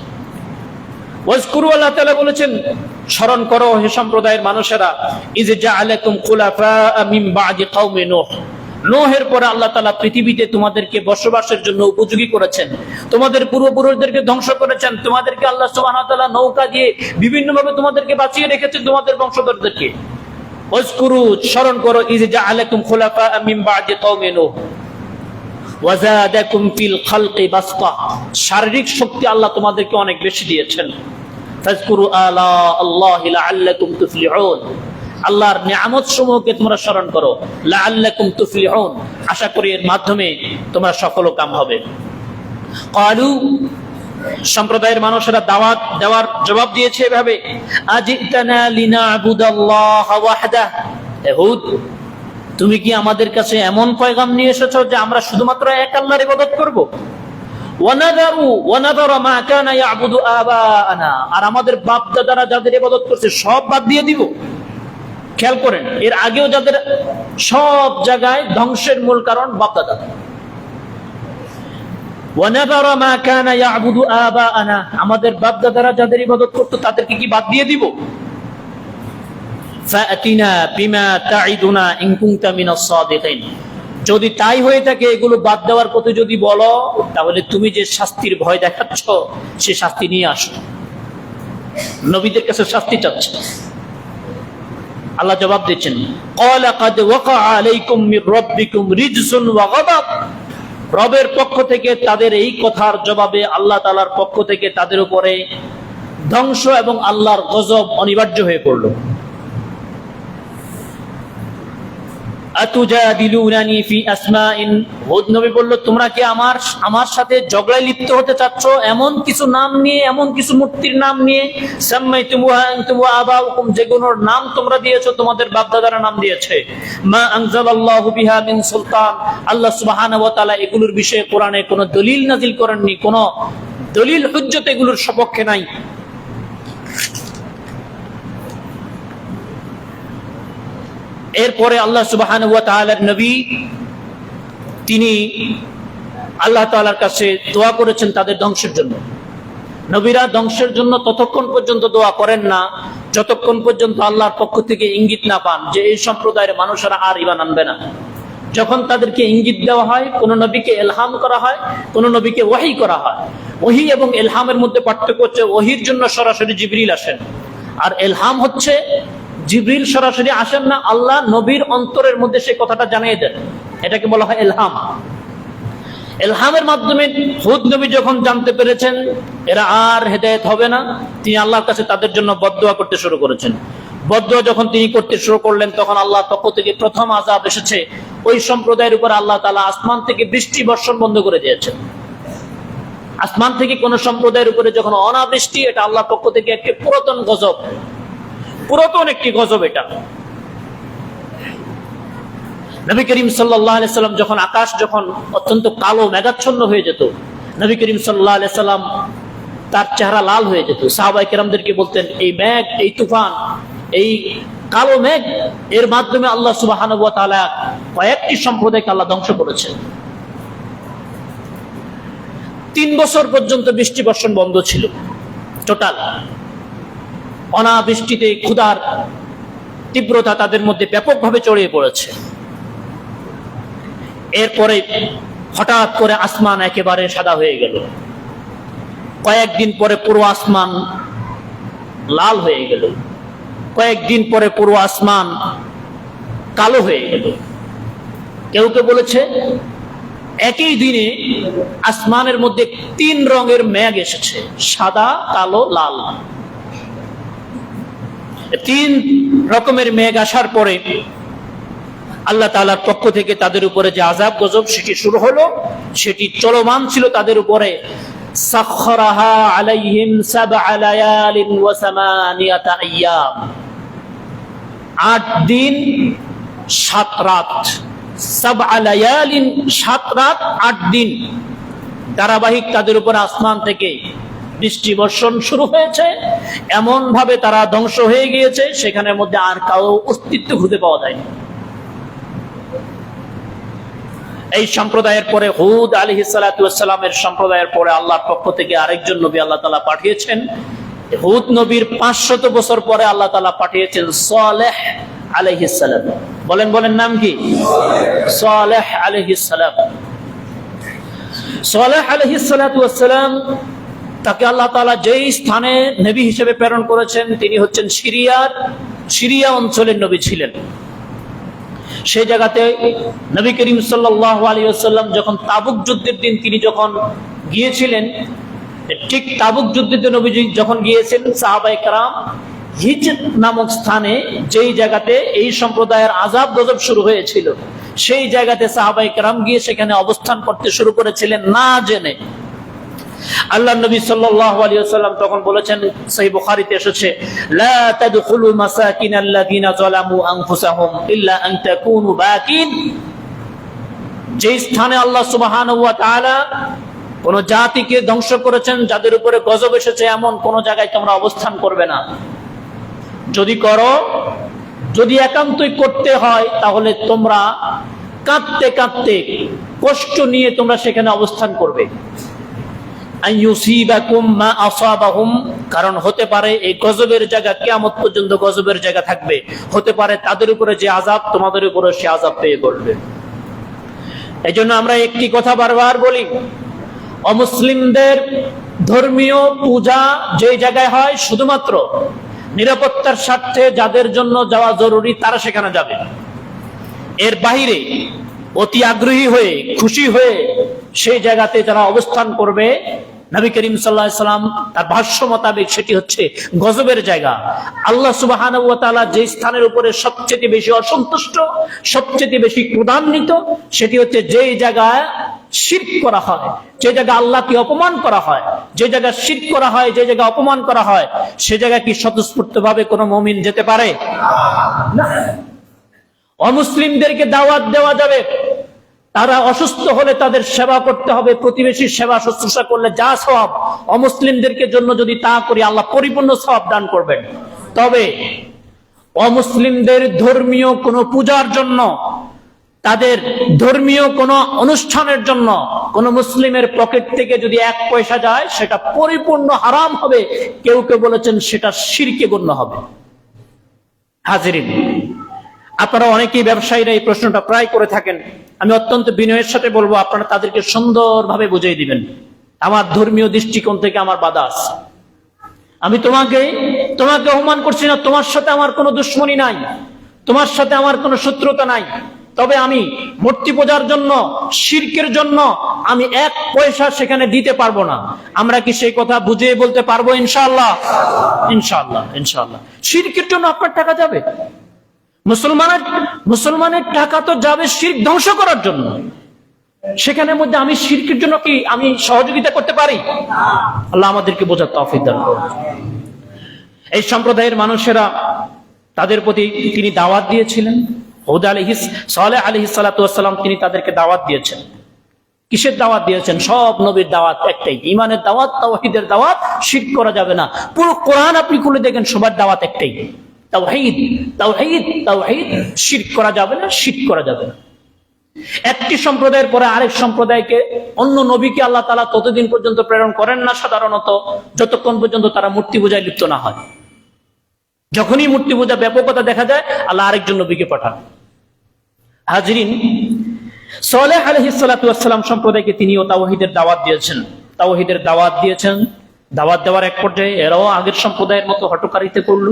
ওয়াজকুরু, আল্লাহ তাআলা বলেছেন, স্মরণ করো হে সম্প্রদায়ের মানুষেরা, ইয জাআলাকুম খুলাফা মিন বাদি কওমি নূহ, নূহের পরে আল্লাহ তাআলা পৃথিবীতে তোমাদেরকে বসবাসের জন্য উপযোগী করেছেন, তোমাদের পূর্বপুরুষদেরকে ধ্বংস করেছেন, তোমাদেরকে আল্লাহ সুবহানাহু ওয়া তাআলা নৌকা দিয়ে বিভিন্ন ভাবে তোমাদেরকে বাঁচিয়ে রেখেছেন, তোমাদের বংশধরদেরকে। ওয়াজকুরু, স্মরণ করো, ইয জাআলাকুম খুলাফা মিন বা'দি কওমি নূহ ওয়া যাদাকুম ফিল খালকি বাসতা, শারীরিক শক্তি আল্লাহ তোমাদেরকে অনেক বেশি দিয়েছেন। ফাজকুরু আলা আল্লাহি লাআল্লাকুম তুফলিহুন, আল্লাহর নিয়ামত সমূহকে তোমরা স্মরণ করো, লাআল্লাকুম তুফলিহুন, আশা করি এর মাধ্যমে তোমরা সফল কাম হবে। ক্বালু, সম্প্রদায়ের মানুষেরা দাওয়াত দেওয়ার জবাব দিয়েছে এভাবে, আজিতানা লিনা'বুদাল্লাহ ওয়াহদাহ, হে হুদ, তুমি কি আমাদের কাছে এমন পয়গাম নিয়ে এসেছো যে আমরা শুধুমাত্র এক আল্লাহর ইবাদত করব? ওয়া নাযারু মা কানা ইয়া'বুদু আবা'ানা, আর আমাদের বাপ দাদারা যাদের ইবাদত করছে সব বাদ দিয়ে দিব? খেয়াল করেন, এর আগেও যাদের সব জায়গায় ধ্বংসের মূল কারণ বাপ দাদা। ওয়া নাযারু মা কানা ইয়া'বুদু আবা'ানা, আমাদের বাপ দাদারা যাদের ইবাদত করত তাদেরকে কি বাদ দিয়ে দিব? ফাআতিনা বিমা তা'ইদুনা ইন কুনতা মিনাস সাদিকিন, যদি তাই হয়ে থাকে, এগুলো বাদ দেওয়ার কথা যদি বলো, তাহলে তুমি যে শাস্তির ভয় দেখাচ্ছ সে শাস্তি নিয়ে আসো। নবীদের কাছে শাস্তি চাচ্ছে। আল্লাহ জবাব দিচ্ছেন, ক্বালা কাদ ওয়াকা আলাইকুম মির রাব্বিকুম রিজসুন ওয়া গাদাব, রবের পক্ষ থেকে তাদের এই কথার জবাবে আল্লাহ তাআলার পক্ষ থেকে তাদের উপরে ধ্বংস এবং আল্লাহর গজব অনিবার্য হয়ে পড়ল। আতুজাদিলুনানি ফি আসমাইন, হুদ নবী বলল, তোমরা কি আমার সাথে ঝগড়ায় লিপ্ত হতে চাচ্ছ এমন কিছু নাম নিয়ে, এমন কিছু মূর্তির নাম নিয়ে, সাম্মাইতুমুহা আনতুম ওয়া আবাউকুম, যেগুলোর নাম তোমরা দিয়েছো, তোমাদের বাপ দাদারা নাম দিয়েছে। মা আনজালাল্লাহু বিহা মিন সুলতান, আল্লাহ সুবহানাহু ওয়া তাআলা এগুলোর বিষয়ে কোরআনে কোনো দলিল নাজিল করেননি, কোনো দলিল হুজ্জত এগুলোর সপক্ষে নাই। এরপরে আল্লাহ সুবহানাহু ওয়া তাআলার নবী, তিনি আল্লাহ তাআলার কাছে দোয়া করেছেন তাদের ধ্বংসের জন্য। নবীরা ধ্বংসের জন্য ততক্ষণ পর্যন্ত দোয়া করেন না যতক্ষণ পর্যন্ত আল্লাহর পক্ষ থেকে ইঙ্গিত না পান যে এই সম্প্রদায়ের মানুষেরা আর ঈমান আনবে না। যখন তাদেরকে ইঙ্গিত দেওয়া হয়, কোন নবীকে ইলহাম করা হয়, কোন নবীকে ওহী করা হয়। ওহী এবং ইলহামের মধ্যে পার্থক্য হচ্ছে, ওহীর জন্য সরাসরি জিবরিল আসেন, আর ইলহাম হচ্ছে জিবরিল সরাসরি আসেন না, আল্লাহ নবীর অন্তরের মধ্যে সেই কথাটা জানিয়ে দেন, এটাকে বলা হয় ইলহাম। ইলহামের মাধ্যমে হুদ নবী যখন জানতে পেরেছেন এরা আর হেদায়েত হবে না, তিনি আল্লাহর কাছে তাদের জন্য বদদুয়া করতে শুরু করেছেন। বদদুয়া যখন তিনি করতে শুরু করলেন, তখন আল্লাহর পক্ষ থেকে প্রথম আযাব এসেছে ওই সম্প্রদায়ের উপর। আল্লাহ তাআলা আসমান থেকে বৃষ্টি বর্ষণ বন্ধ করে দিয়েছেন। আসমান থেকে কোন সম্প্রদায়ের উপরে যখন অনাবৃষ্টি, এটা আল্লাহর পক্ষ থেকে একটি পুরাতন গজব, পুরাতন একটি গজব এটা। নবী করিম সাল্লাল্লাহু আলাইহি সাল্লাম যখন আকাশ যখন অত্যন্ত কালো মেঘাচ্ছন্ন হয়ে যেত, নবী করিম সাল্লাল্লাহু আলাইহি সাল্লাম তার চেহারা লাল হয়ে যেত। সাহাবায়ে কেরামদেরকে বলতেন, এই মেঘ, এই তুফান, এই কালো মেঘ, এর মাধ্যমে আল্লাহ সুবহানাহু ওয়া তাআলা কয়েকটি সম্প্রদায়কে আল্লাহ ধ্বংস করেছেন। 3 বছর পর্যন্ত বৃষ্টি বর্ষণ বন্ধ ছিল টোটাল। অনাবৃষ্টিতে ক্ষুধার তীব্রতা তাদের মধ্যে ব্যাপকভাবে ছড়িয়ে পড়েছে। এরপরে হঠাৎ করে আসমান একেবারে সাদা হয়ে গেল। কয়েকদিন পরে পুরো আসমান লাল হয়ে গেল। কয়েকদিন পরে পুরো আসমান কালো হয়ে গেল। কেউ কেউ বলেছে একই দিনে আসমানের মধ্যে 3 রঙের মেঘ এসেছে, সাদা, কালো, লাল। 3 রকমের মেঘ আসার পরে আল্লাহ তাআলার পক্ষ থেকে তাদের উপরে যে আযাব গজব সেটি শুরু হলো, সেটি চলমান ছিল তাদের উপরে। সাখখারাহা আলাইহিম 7 লায়ালিন ওয়া 8 আইয়াম, 8 দিন 7 রাত। 7 লায়ালিন, 7 রাত 8 দিন ধারাবাহিক তাদের উপর আসমান থেকে বৃষ্টি বর্ষণ শুরু হয়েছে। এমন ভাবে তারা ধ্বংস হয়ে গিয়েছে, সেখানের মধ্যে আর কারো অস্তিত্ব খুঁজে পাওয়া যায়নি। এই সম্প্রদায়ের পরে হুদ আলাইহিস সালাতু ওয়াস সালামের সম্প্রদায়ের পরে আল্লাহর পক্ষ থেকে আরেকজন নবী আল্লাহ তাআলা পাঠিয়েছেন। হুদ নবীর 500 বছর পরে আল্লাহ তাআলা পাঠিয়েছেন সালেহ আলাইহিস সালাম। বলেন বলেন নাম কি? সালেহ আলাইহিস সালাম। সালেহ আলাইহিস সালাতু ওয়াস সালাম, তাকে আল্লাহ তাআলা যেই স্থানে নবী হিসেবে প্রেরণ করেছেন তিনি হচ্ছেন সিরিয়া অঞ্চলের নবী ছিলেন। সেই জায়গাতে নবী করিম সাল্লাল্লাহু আলাইহি ওয়াসাল্লাম যখন তাবুক যুদ্ধের দিন তিনি যখন গিয়েছিলেন, ঠিক তাবুক যুদ্ধে নবীজি যখন গিয়েছেন, সাহাবায়ে কেরাম হিজর নামক স্থানে, যেই জায়গাতে এই সম্প্রদায়ের আযাব গজব শুরু হয়েছিল, সেই জায়গাতে সাহাবায়ে কেরাম গিয়ে সেখানে অবস্থান করতে শুরু করেছিলেন না জেনে। আল্লাহ নবী সাল্লাল্লাহু আলাইহি ওয়াসাল্লাম তখন বলেছেন, সহিহ বুখারীতে এসেছে, লা তাদখুলু মাসাকিনাল্লাযিনা যালামু আনফুসাহুম ইল্লা আন তাকুনু বাকিন। যে স্থানে আল্লাহ সুবহানাহু ওয়া তাআলা কোন জাতিকে ধ্বংস করেছেন, যাদের উপরে গজব এসেছে, এমন কোন জায়গায় তোমরা অবস্থান করবে না। যদি করো, যদি একান্তই করতে হয়, তাহলে তোমরা কাঁদতে কাঁদতে কষ্ট নিয়ে তোমরা সেখানে অবস্থান করবে। কারণ হতে পারে এই গজবের জায়গা কিয়ামত পর্যন্ত গজবের জায়গা থাকবে, হতে পারে তাদের উপরে যে আযাব তোমাদের উপরে সে আযাব পেয়ে করবে। এই জন্য আমরা একটি কথা বারবার বলি, অমুসলিমদের ধর্মীয় পূজা যে জায়গায় হয় শুধুমাত্র নিরাপত্তার স্বার্থে যাদের জন্য যাওয়া জরুরি তারা সেখানে যাবে। এর বাইরে অতি আগ্রহী হয়ে খুশি হয়ে সেই জায়গাতে যারা অবস্থান করবে, নবী করিম সাল্লাল্লাহু আলাইহি ওয়াসাল্লাম তার ভাষ্য মোতাবেক সেটি হচ্ছে গজবের জায়গা। আল্লাহ সুবহানাহু ওয়া তাআলা যে স্থানের উপরে সবচেয়ে বেশি অসন্তুষ্ট, সবচেয়ে বেশি ক্রোধান্বিত, সেটি হচ্ছে যেই জায়গায় শিরক করা হয়, যে জায়গায় আল্লাহকে অপমান করা হয়, যে জায়গায় শিরক করা হয়, যে জায়গায় অপমান করা হয়, সে জায়গায় কি স্বতঃস্ফূর্তভাবে কোনো মুমিন যেতে পারে? না। অমুসলিমদেরকে দাওয়াত দেওয়া যাবে, তারা অসুস্থ হলে তাদের সেবা করতে হবে, প্রতিবেশীর সেবা শুশ্রূষা করলে যা সওয়াব, অমুসলিমদেরকে জন্য যদি তা করি আল্লাহ পরিপূর্ণ সওয়াব দান করবেন। তবে অমুসলিমদের ধর্মীয় কোনো পূজার জন্য, তাদের ধর্মীয় কোনো অনুষ্ঠানের জন্য কোন মুসলিমের পকেট থেকে যদি 1 পয়সা যায়, সেটা পরিপূর্ণ হারাম হবে। কেউ কেউ বলেছেন সেটা শিরকে গণ্য হবে। হাজিরিন, আপনারা অনেকেই ব্যবসায়ীরা এই প্রশ্নটা প্রায় করে থাকেন। আমি অত্যন্ত বিনয়ের সাথে বলবো, আপনারা তাদেরকে সুন্দরভাবে বুঝিয়ে দিবেন, আমার ধর্মীয় দৃষ্টিকোণ থেকে আমার বাধা আছে। আমি তোমাকে অপমান করছি না, তোমার সাথে আমার কোনো দুশ্মনী নাই, তোমার সাথে আমার কোনো শত্রুতা নাই। তবে আমি মূর্তি পূজার জন্য, শিরকের জন্য আমি 1 পয়সা সেখানে দিতে পারবো না। আমরা কি সেই কথা বুঝিয়ে বলতে পারবো? ইনশাআল্লাহ, ইনশাআল্লাহ, ইনশাআল্লাহ। শিরকের জন্য আপনার টাকা যাবে? মুসলমানের টাকা তো যাবে শিরক ধ্বংস করার জন্য। সেখানের মধ্যে আমি শিরকের জন্য কি আমি সহযোগিতা করতে পারি? আল্লাহ আমাদেরকে বোঝার তৌফিক দান করুন। এই সম্প্রদায়ের মানুষেরা, তাদের প্রতি তিনি দাওয়াত দিয়েছিলেন। সালেহ আলাইহিস সালাতু ওয়াস সালাম, তিনি তাদেরকে দাওয়াত দিয়েছেন। কিসের দাওয়াত দিয়েছেন? সব নবীর দাওয়াত একটাই, ঈমানের দাওয়াত, তাওহীদের দাওয়াত, শিরক করা যাবে না। পুরো কোরআন আপনি খুলে দেখেন, সবার দাওয়াত একটাই, তাওহীদ, তাওহীদ, তাওহীদ। শিরক করা যাবে না, শিরক করা যাবে না। একটি সম্প্রদায়ের পরে আরেক সম্প্রদায়কে, অন্য নবীকে আল্লাহ তাআলা ততদিন পর্যন্ত প্রেরণ করেন না সাধারণত, যতক্ষণ পর্যন্ত তারা মূর্তি পূজায় লিপ্ত না হয়। যখনই মূর্তি পূজা ব্যাপকতা দেখা যায়, আল্লাহ আরেকজন নবীকে পাঠান। হাজিরিন, সালেহ আলাইহিস সালাতু ওয়াস সালাম সম্প্রদায়কে তিনিও তাওহীদের দাওয়াত দিয়েছেন। তাওহীদের দাওয়াত দিয়েছেন। দাওয়াত দেওয়ার এক পর্যায়ে এরাও আগের সম্প্রদায়ের মতো হটকারিতে পড়ল,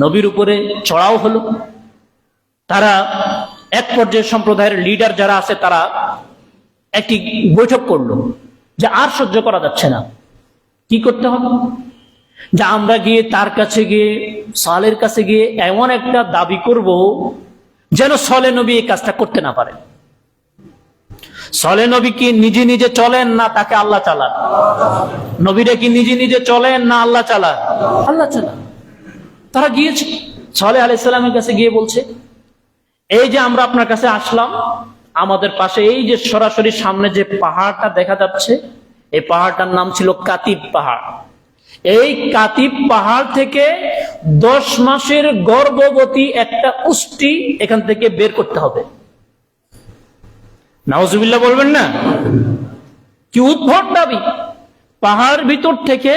নবীর উপরে চড়াও হলো। তারা এক পর্যায়ে সম্প্রদায়ের লিডার যারা আছে, তারা একটি বৈঠক করলো যে আর সহ্য করা যাচ্ছে না, কি করতে হবে? যে আমরা গিয়ে তার কাছে গিয়ে, সালের কাছে গিয়ে এমন একটা দাবি করব যেন সালেহ নবী এই কাজটা করতে না পারে। সালেহ নবী কি নিজে নিজে চলেন না তাকে আল্লাহ চালান? নবীরা কি নিজে নিজে চলেন না আল্লাহ চালান? আল্লাহ চালান। তারা গিয়েছে সালেহ আলাইহিস সালামের কাছে, গিয়ে বলছে, এই যে আমরা আপনার কাছে আসলাম, আমাদের পাশে এই যে সরাসরি সামনে যে পাহাড়টা দেখা যাচ্ছে, এই পাহাড়টার নাম ছিল কাতিব পাহাড়। এই কাতিব পাহাড় থেকে 10 মাসের গর্ভবতী একটা উষ্ট্রি এখান থেকে বের করতে হবে। নাউজুবিল্লাহ বলবেন না? কি উদ্ভট দাবি! পাহাড় ভিতর থেকে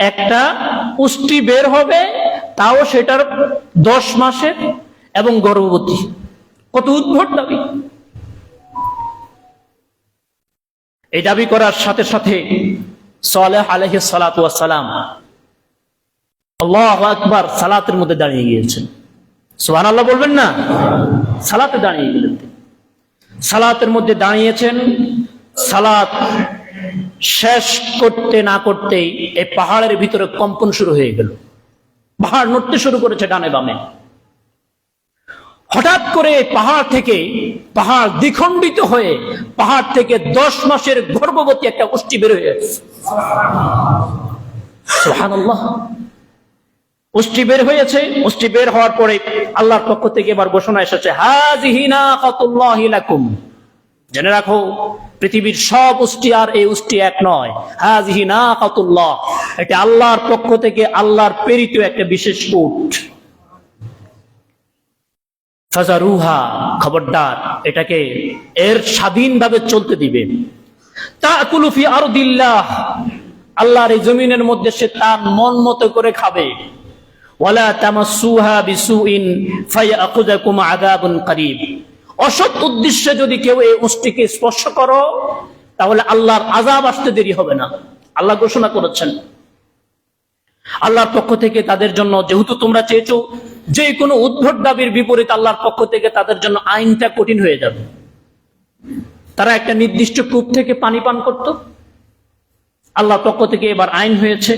একটা উষ্ট্রি বের হবে, তাও সেটার 10 মাসের এবং গর্ভবতী। কত উদ্ভট দাবি! এই দাবি করার সাথে সাথে সালেহ আলাইহিস সালাতু ওয়াস সালাম আল্লাহু আকবার সালাতের মধ্যে দাঁড়িয়ে গিয়েছেন। সুবহানাল্লাহ বলবেন না? সালাতে দাঁড়িয়ে গেলেন। সালাতের মধ্যে দাঁড়িয়েছেন, সালাত শেষ করতে না করতেই এই পাহাড়ের ভিতরে কম্পন শুরু হয়ে গেল। পাহাড় নড়তে শুরু করেছে ডানে বামে। হঠাৎ করে পাহাড় দ্বিখণ্ডিত হয়ে পাহাড় থেকে 10 মাসের গর্ভবতী একটা উষ্টি বের হয়ে গেছে। সুবহানাল্লাহ। উষ্টি বের হয়েছে। উষ্টি বের হওয়ার পরে আল্লাহর পক্ষ থেকে এবার ঘোষণা এসেছে, হাযিহি নাকাতুল্লাহি লাকুম। জেনে রাখো, পৃথিবীর সব উষ্টি আর এই উষ্টি এক নয়। হাযিহি নাকাতুল্লাহ, এটা আল্লাহর পক্ষ থেকে আল্লাহর প্রেরিত একটা বিশেষ উট। ফাজারুহা, খবরদার এটাকে এর স্বাধীনভাবে চলতে দিবে। তাকুলু ফি আরদিল্লাহ, আল্লাহর এই জমিনের মধ্যে সে তার মন মতো করে খাবে। ওয়ালা তামাসসুহা বিসুইন ফায়াখুযাকুম আযাবুন করিব, অসৎ উদ্দেশ্যে যদি কেউ এই উষ্টিকে স্পর্শ করো তাহলে আল্লাহর আযাব আসতে দেরি হবে না। আল্লাহ ঘোষণা করেছেন আল্লাহর পক্ষ থেকে তাদের জন্য, যেহেতু তোমরা চেয়েছো যে কোনো উদ্ভট দাবির বিপরীত, আল্লাহর পক্ষ থেকে তাদের জন্য আইনটা কঠিন হয়ে যাবে। তারা একটা নির্দিষ্ট কূপ থেকে পানি পান করত। আল্লাহর পক্ষ থেকে এবার আইন হয়েছে,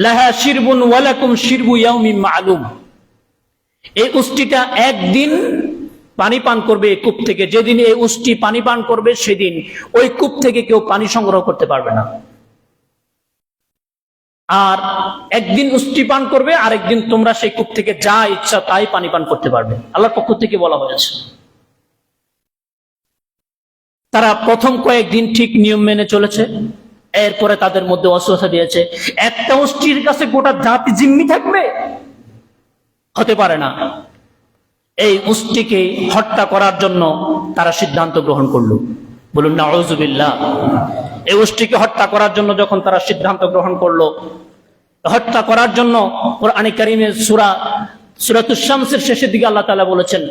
লাহা শিরবুন ওয়া লাকুম শিরবু ইয়াউমিন মা'লুম। এই উষ্টিটা একদিন পানি পান করবে এই কূপ থেকে। যেদিন এই উষ্টি পানি পান করবে সেদিন ওই কূপ থেকে কেউ পানি সংগ্রহ করতে পারবে না। আর একদিন উষ্টি পান করবে, আরেকদিন তোমরা সেই কূপ থেকে যা ইচ্ছা তাই পানি পান করতে পারবে। আল্লাহর পক্ষ থেকে বলা হয়েছে। তারা প্রথম কয়েকদিন ঠিক নিয়ম মেনে চলেছে। এরপরে তাদের মধ্যে অসুস্থতা দিয়েছে, একটা উষ্টির কাছে গোটা জাতি জিম্মি থাকবে, হতে পারে না। এই উষ্টিকে হত্যা করার জন্য তারা সিদ্ধান্ত গ্রহণ করলো। বলুন নাউযুবিল্লাহ। এই উষ্টিকে হত্যা করার জন্য যখন তারা সিদ্ধান্ত গ্রহণ করলো, হত্যা করার জন্য কোরআনে কারীমের সূরাতুশ শামসের শেষের দিকে আল্লাহ তাআলা বলেছেন,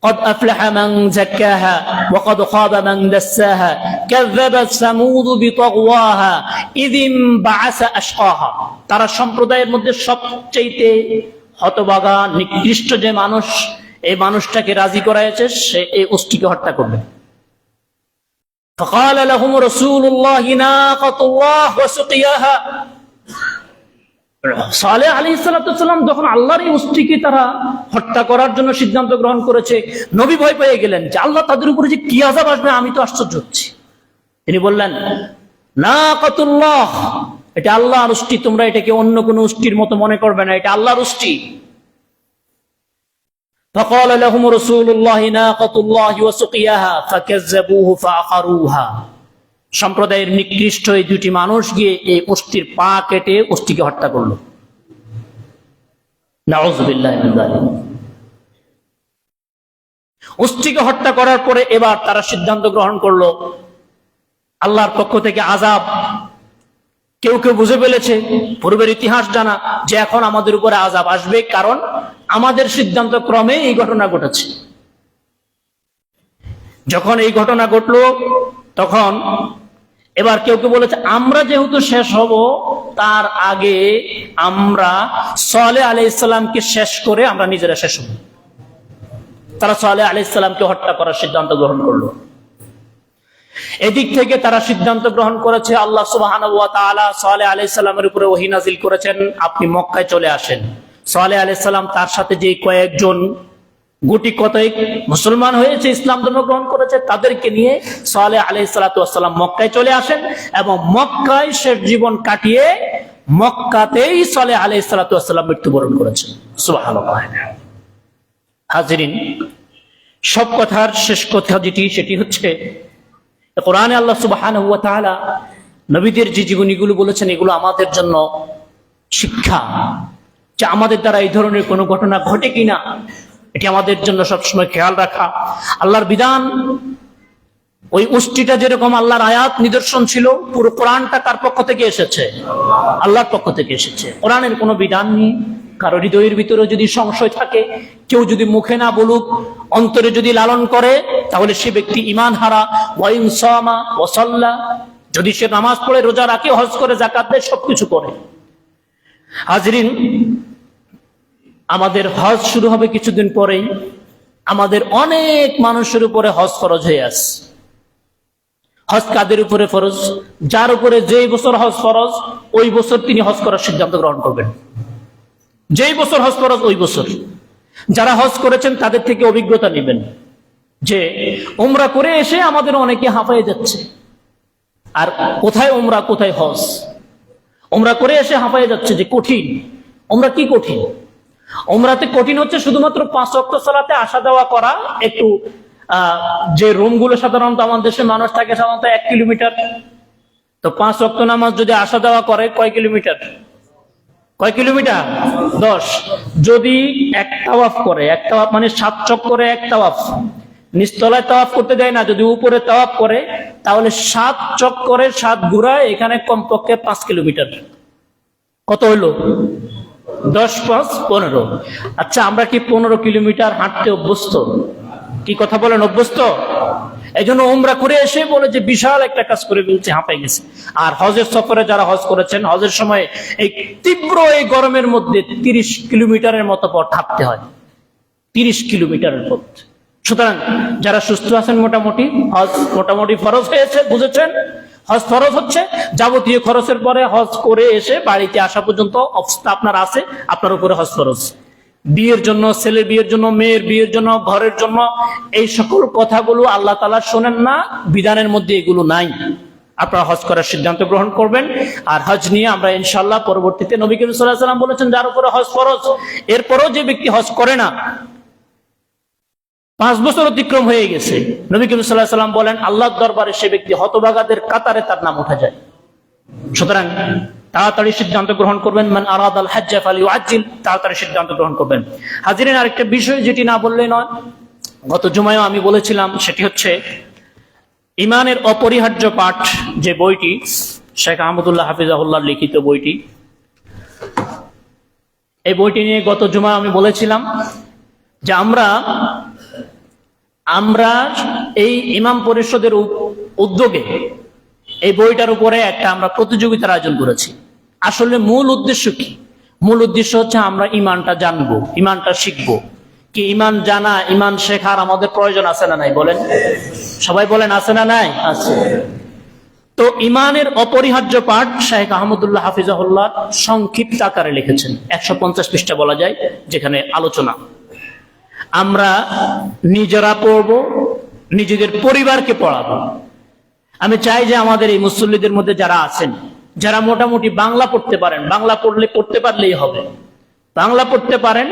قد أفلح من زكاها وقد خاب من دساها كذبت ثمود بطغواها إذ انبعث أشقاها। তারা সম্প্রদায়ের মধ্যে সবচেয়ে হতভাগা নিকৃষ্ট যে মানুষ, এই মানুষটাকে রাজি করাইছে সে এই উষ্টিকে হত্যা করবে। فقال لهم رسول الله ناقة الله وسقياها। সালেহ আলাইহিস সালাতু ওয়াস সালাম যখন আল্লাহর এই উষ্টিকে তারা হত্যা করার জন্য সিদ্ধান্ত গ্রহণ করেছে, নবী ভয় পেয়ে গেলেন যে আল্লাহ তাদের উপরে যে কি আযাব আসবে, আমি তো আশ্চর্য হচ্ছি। তিনি বললেন, নাকাতুল্লাহ, এটা আল্লাহর উষ্টি, তোমরা এটাকে অন্য কোনো উষ্টির মতো মনে করবে না, এটা আল্লাহর উষ্টি। فقال لهم رسول الله ناقة الله وسقياها فكذبوه فعقروها। সম্প্রদায়ের নিকৃষ্ট এই দুটি মানুষ গিয়ে এই উষ্টির পা কেটে উষ্টিকে হত্যা করলো। নাউযুবিল্লাহি মিন যালিক। উষ্টিকে হত্যা করার পরে এবার তারা সিদ্ধান্ত গ্রহণ করলো আল্লাহর পক্ষ থেকে আযাব। কেউ কেউ বুঝে ফেলেছে, পূর্বের ইতিহাস জানা, যে এখন আমাদের উপরে আযাব আসবে, কারণ আমাদের সিদ্ধান্ত ক্রমে এই ঘটনা ঘটেছে। যখন এই ঘটনা ঘটলো তখন এবার কেউ কেউ বলেছে, আমরা যেহেতু শেষ হব তার আগে আমরা সালেহ আলাইহিস সালামকে শেষ করে আমরা নিজেরা শেষ হব। তারা সালেহ আলাইহিস সালামকে হত্যা করার সিদ্ধান্ত গ্রহণ করলো। এদিক থেকে তারা সিদ্ধান্ত গ্রহণ করেছে, আল্লাহ সুবহানাহু ওয়া তাআলা সালেহ আলাইহিস সালামের উপরে ওহী নাযিল করেছেন, আপনি মক্কায় চলে আসেন। সালেহ আলাইহিস সালাম তার সাথে যে কয়েকজন গুটি কতক মুসলমান হয়েছে, ইসলাম ধর্ম গ্রহণ করেছে, তাদেরকে নিয়ে সালেহ আলাইহিস সালাতু ওয়াস সালাম মক্কায় চলে আসেন এবং মক্কায় শেষ জীবন কাটিয়ে মক্কাতেই সালেহ আলাইহিস সালাতু ওয়াস সালাম মৃত্যুবরণ করেছেন। সুবহানাল্লাহ। হাজিরিন, সব কথার শেষ কথা যেটি, সেটি হচ্ছে কোরআনে আল্লাহ সুবহানাহু ওয়া তাআলা নবীদের যে জীবনীগুলো বলেছেন, এগুলো আমাদের জন্য শিক্ষা, যে আমাদের দ্বারা এই ধরনের কোনো ঘটনা ঘটে কিনা এটি আমাদের জন্য সবসময় খেয়াল রাখা। আল্লাহর বিধান, ওই উষ্টিটা যেরকম আল্লাহর আয়াত নিদর্শন ছিল, পুরো কোরআনটা কার পক্ষ থেকে এসেছে? আল্লাহর পক্ষ থেকে এসেছে। কোরআনের কোনো বিধান নেই, কারো হৃদয়ের ভিতরে যদি সংশয় থাকে, কেউ যদি মুখে না বলুক, অন্তরে যদি লালন করে, তাহলে সে ব্যক্তি ঈমান হারা। ওয়া ইন সামা ওয়া সাল্লা, যদি সে নামাজ পড়ে, রোজা রাখে, হজ করে, যাকাত দেয়, সবকিছু করে। হাজরিন, আমাদের হজ শুরু হবে কিছুদিন পরেই। আমাদের অনেক মানুষের উপরে হজ ফরজ হয়ে আছে। হজ কাদের উপরে ফরজ? যার উপরে যেই বছর হজ ফরজ, ওই বছর তিনি হজ করার সিদ্ধান্ত গ্রহণ করবেন। যেই বছর হজ ফরজ ওই বছর। যারা হজ করেছেন তাদের থেকে অভিজ্ঞতা নেবেন যে উমরা করে এসে আমাদের অনেকে হাঁপায়ে যাচ্ছে। আর কোথায় উমরা, কোথায় হজ? উমরা করে এসে হাঁপায়ে যাচ্ছে যে কঠিন। উমরা কি কঠিন? উমরাতে কঠিন হচ্ছে শুধুমাত্র 5 ওয়াক্ত সালাতে আসা যাওয়া করা। একটু যে রুমগুলো সাধারণত আমাদের দেশে মানুষ থাকে সাধারণত 1 কিলোমিটার, তো 5 ওয়াক্ত নামাজ যদি আসা যাওয়া করে কয় কিলোমিটার? 10। যদি এক তাওয়াফ করে, এক তাওয়াফ মানে 7 চক্করে এক তাওয়াফ, নিচতলায় তাওয়াফ করতে দেয় না, যদি উপরে তাওয়াফ করে তাহলে 7 চক্করে 7 ঘোরায়, এখানে কমপক্ষে 5 কিলোমিটার। কত হইলো? 10 5 15। আচ্ছা, আমরা কি 15 কিলোমিটার হাঁটতে অভ্যস্ত? কি কথা বলেন, অভ্যস্ত? এই জন্য উমরা করে এসে বলে যে বিশাল একটা কাজ করে ফেলছে, হাঁপাই গেছে। আর হজের সফরে যারা হজ করেছেন, হজের সময় এই তীব্র এই গরমের মধ্যে 30 কিলোমিটারের মতো পথ হাঁটতে হয়, 30 কিলোমিটারের পথ। সুতরাং যারা সুস্থ আছেন, মোটামুটি হজ মোটামুটি ফরজ হয়েছে, বুঝেছেন? হজ ফরজ হচ্ছে যাবতীয় খরচের পরে হজ করে এসে বাড়িতে আসা পর্যন্ত অবস্থা আপনার আছে, আপনার উপরে হজ ফরজ। বিয়ের জন্য, ছেলের বিয়ের জন্য, মেয়ের বিয়ের জন্য, ঘরের জন্য, এই সকল কথাগুলো আল্লাহ তাআলা শোনেন না, বিধানের মধ্যে এগুলো নাই। আপনারা হজ করার সিদ্ধান্ত গ্রহণ করবেন। আর হজ নিয়ে আমরা ইনশাআল্লাহ পরবর্তীতে, নবী করিম সাল্লাল্লাহু আলাইহি ওয়াসাল্লাম বলেছেন যার উপরে হজ ফরজ, এরপরও যে ব্যক্তি হজ করে না, 5 বছর অতিক্রম হয়ে গেছে, নবী করিম সাল্লাল্লাহু আলাইহি ওয়াসাল্লাম বলেন আল্লাহর দরবারে সে ব্যক্তি হতভাগাদের কাতারে তার নাম উঠে যায়। সুতরাং তাড়াতাড়ি সিদ্ধান্ত গ্রহণ করবেন। মান আরাদাল হাজ্জা ফালিউআজ্জিল, তাড়াতাড়ি সিদ্ধান্ত গ্রহণ করবেন। হাজিরিন, আরেকটা বিষয় যেটি না বললে নয়, গত জুমায়ও আমি বলেছিলাম, সেটি হচ্ছে ঈমানের অপরিহার্য পাঠ যে বইটি, শেখ আহমদুল্লাহ হাফিজাহুল্লাহ লিখিত বইটি, এই বইটি নিয়ে গত জুমায় আমি বলেছিলাম যে আমরা এই ইমাম পরিষদের উদ্যোগে এই বইটার উপরে একটা আমরা প্রতিযোগিতার আয়োজন করেছি। আসলে মূল উদ্দেশ্য কি? মূল উদ্দেশ্য হচ্ছে আমরা ইমানটা জানবো, ইমানটা শিখবো। কি ইমান জানা, ইমান শেখার আমাদের প্রয়োজন আছে না নাই? বলেন, সবাই বলেন, আছে না নাই? আছে। তো ইমানের অপরিহার্য পাঠ শেখ আহমদুল্লাহ হাফিজাহুল্লাহ সংক্ষিপ্ত আকারে লিখেছেন, 150 পৃষ্ঠা বলা যায়, যেখানে আলোচনা। আমরা নিজেরা পড়বো, নিজেদের পরিবারকে পড়াবো। আমি চাই যে আমাদের এই মুসল্লিদের মধ্যে যারা আছেন, যারা মোটামুটি বাংলা পড়তে পারেন, বাংলা পড়তে পারলেই হবে, বাংলা পড়তে পারেন,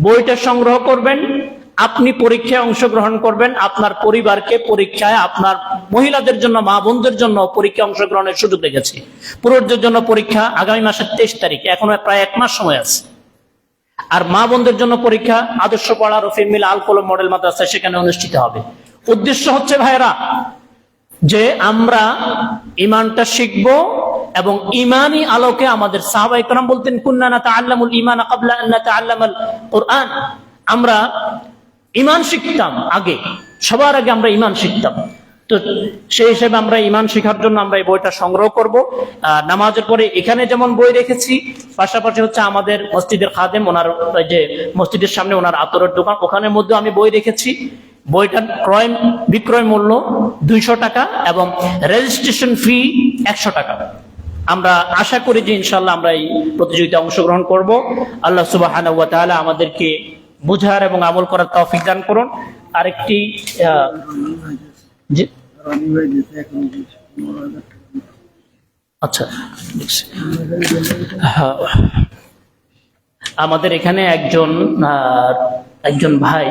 বইটা সংগ্রহ করবেন, আপনি পরীক্ষায় অংশগ্রহণ করবেন, আপনার পরিবারকে পরীক্ষায়, আপনার মহিলাদের জন্য, মা বোনদের জন্য পরীক্ষায় অংশগ্রহণের সুযোগ রেখেছি। পুরুষদের জন্য পরীক্ষা আগামী মাসের 23 তারিখ, এখনো প্রায় 1 মাস সময় আছে। আর মা বোনদের জন্য পরীক্ষা আদর্শ পাড়া রফিক মিল আল কলম মডেল মাদ্রাসা, সেখানে অনুষ্ঠিত হবে। উদ্দেশ্য হচ্ছে ভাইরা যে আমরা ইমানটা শিখব এবং ইমানি আলোকে, আমাদের সাহাবায়ে কেরাম বলতেন কুন্না নাতাআল্লামুল ঈমান ক্বাবলা আন নাতাআল্লামাল কুরআন, আমরা ইমান শিখতাম আগে, সবার আগে আমরা ইমান শিখতাম। তো সেই হিসেবে আমরা ইমান শেখার জন্য আমরা এই বইটা সংগ্রহ করব। নামাজের পরে এখানে যেমন বই রেখেছি, পাশাপাশি হচ্ছে আমাদের মসজিদের খাদেম, ওনার যে মসজিদের সামনে ওনার আতরের দোকান, ওখানের মধ্যে আমি বই রেখেছি। বইটার বিক্রয় মূল্য 200 টাকা এবং রেজিস্ট্রেশন ফি 100 টাকা। আমরা আশা করি যে ইনশাআল্লাহ আমরা এই প্রতিযোগিতায় অংশগ্রহণ করব। আল্লাহ সুবহানাহু ওয়া তাআলা আমাদেরকে বুঝার এবং আমল করার তৌফিক দান করুন। আরেকটি আচ্ছা, আমাদের এখানে একজন ভাই